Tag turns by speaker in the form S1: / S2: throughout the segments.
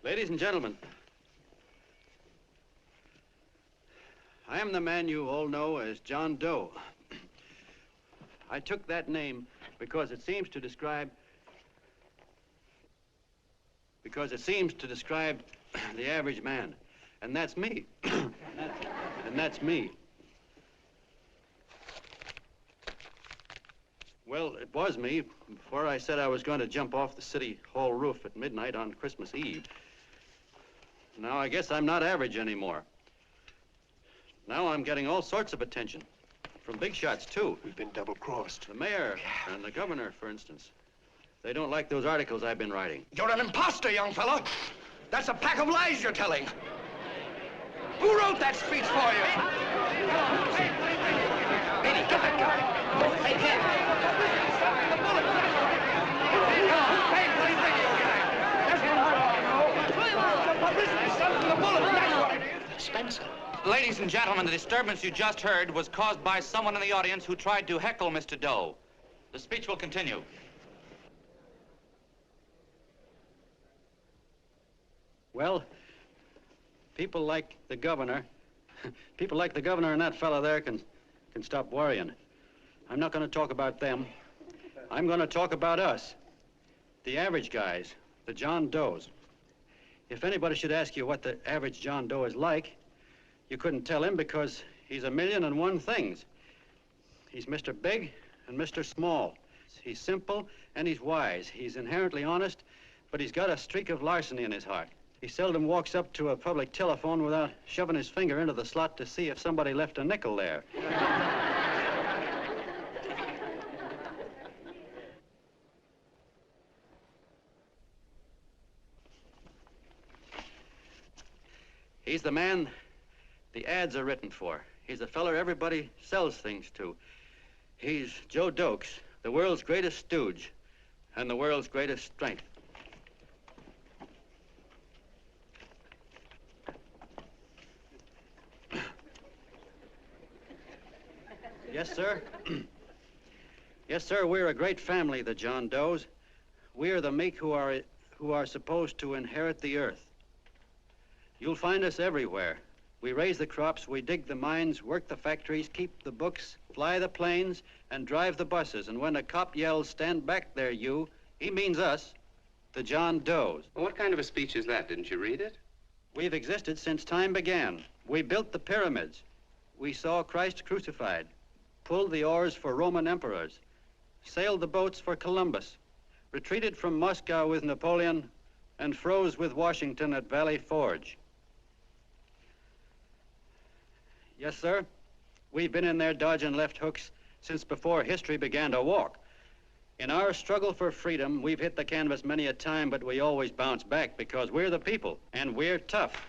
S1: Ladies and gentlemen, I am the man you all know as John Doe. I took that name because it seems to describe the average man. And that's me. and that's me. Well, it was me before I said I was going to jump off the city hall roof at midnight on Christmas Eve. Now I guess I'm not average anymore. Now I'm getting all sorts of attention. From big shots, too.
S2: We've been double-crossed.
S1: The mayor and the governor, for instance. They don't like those articles I've been writing.
S2: You're an imposter, young fella. That's a pack of lies you're telling. Who wrote that speech for you? Benny, get that guy. Hey, Ken. The bullet. Hey, what do you think, you guy? That's what I want to know. The publicity stuff from the bullet. That's what it is. Spencer.
S3: Ladies and gentlemen, the disturbance you just heard was caused by someone in the audience who tried to heckle Mr. Doe. The speech will continue.
S1: Well, people like the governor and that fella there can stop worrying. I'm not going to talk about them. I'm going to talk about us, the average guys, the John Does. If anybody should ask you what the average John Doe is like, you couldn't tell him because he's 1,000,001 things. He's Mr. Big and Mr. Small. He's simple and he's wise. He's inherently honest, but he's got a streak of larceny in his heart. He seldom walks up to a public telephone without shoving his finger into the slot to see if somebody left a nickel there. He's the man the ads are written for. He's the feller everybody sells things to. He's Joe Dokes, the world's greatest stooge and the world's greatest strength. Yes, sir. Yes, sir, we're a great family, the John Does. We are the meek who are supposed to inherit the earth. You'll find us everywhere. We raise the crops, we dig the mines, work the factories, keep the books, fly the planes, and drive the buses. And when a cop yells, "Stand back there, you," he means us, the John Does.
S4: Well, what kind of a speech is that? Didn't you read it?
S1: We've existed since time began. We built the pyramids. We saw Christ crucified, pulled the oars for Roman emperors, sailed the boats for Columbus, retreated from Moscow with Napoleon, and froze with Washington at Valley Forge. Yes, sir. We've been in there dodging left hooks since before history began to walk. In our struggle for freedom, we've hit the canvas many a time, but we always bounce back because we're the people, and we're tough.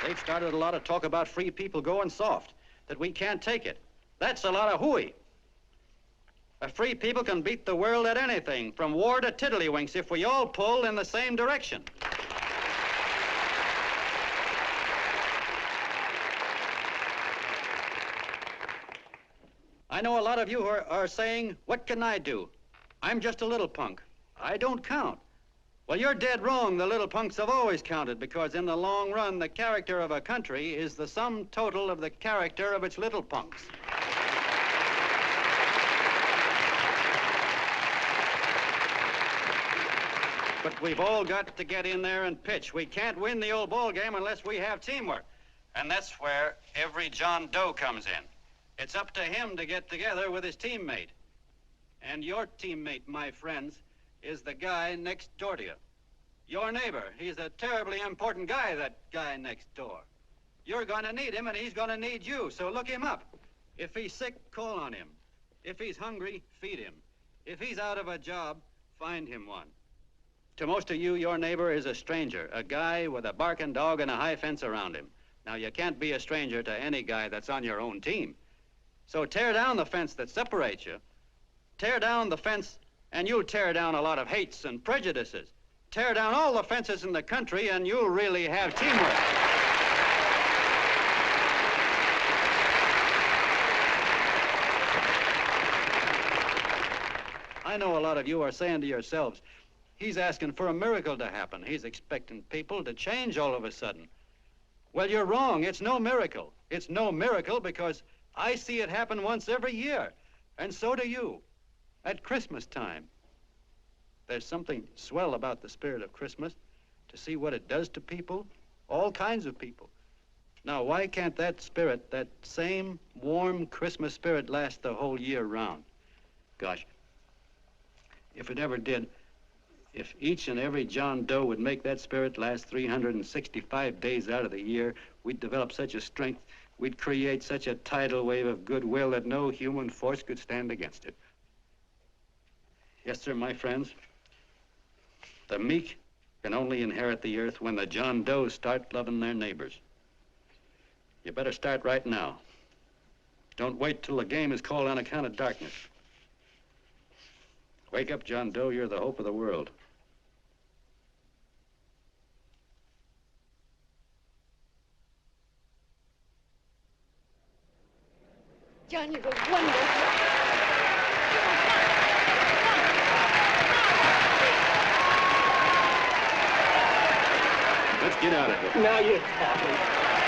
S1: They've started a lot of talk about free people going soft, that we can't take it. That's a lot of hooey. A free people can beat the world at anything, from war to tiddlywinks, if we all pull in the same direction. I know a lot of you are saying, "What can I do? I'm just a little punk. I don't count." Well, you're dead wrong. The little punks have always counted because in the long run, the character of a country is the sum total of the character of its little punks. But we've all got to get in there and pitch. We can't win the old ball game unless we have teamwork. And that's where every John Doe comes in. It's up to him to get together with his teammate. And your teammate, my friends, is the guy next door to you. Your neighbor. He's a terribly important guy, that guy next door. You're going to need him, and he's going to need you, so look him up. If he's sick, call on him. If he's hungry, feed him. If he's out of a job, find him one. To most of you, your neighbor is a stranger, a guy with a barking dog and a high fence around him. Now, you can't be a stranger to any guy that's on your own team. So tear down the fence that separates you. Tear down the fence, and you'll tear down a lot of hates and prejudices. Tear down all the fences in the country, and you'll really have teamwork. I know a lot of you are saying to yourselves, he's asking for a miracle to happen. He's expecting people to change all of a sudden. Well, you're wrong. It's no miracle. It's no miracle because I see it happen once every year, and so do you, at Christmas time. There's something swell about the spirit of Christmas, to see what it does to people, all kinds of people. Now, why can't that spirit, that same warm Christmas spirit, last the whole year round? Gosh, if it ever did, if each and every John Doe would make that spirit last 365 days out of the year, we'd develop such a strength, we'd create such a tidal wave of goodwill that no human force could stand against it. Yes, sir, my friends. The meek can only inherit the earth when the John Does start loving their neighbors. You better start right now. Don't wait till the game is called on account of darkness. Wake up, John Doe. You're the hope of the world.
S5: John, you were wonderful.
S1: Let's get out of here.
S2: Now you're talking.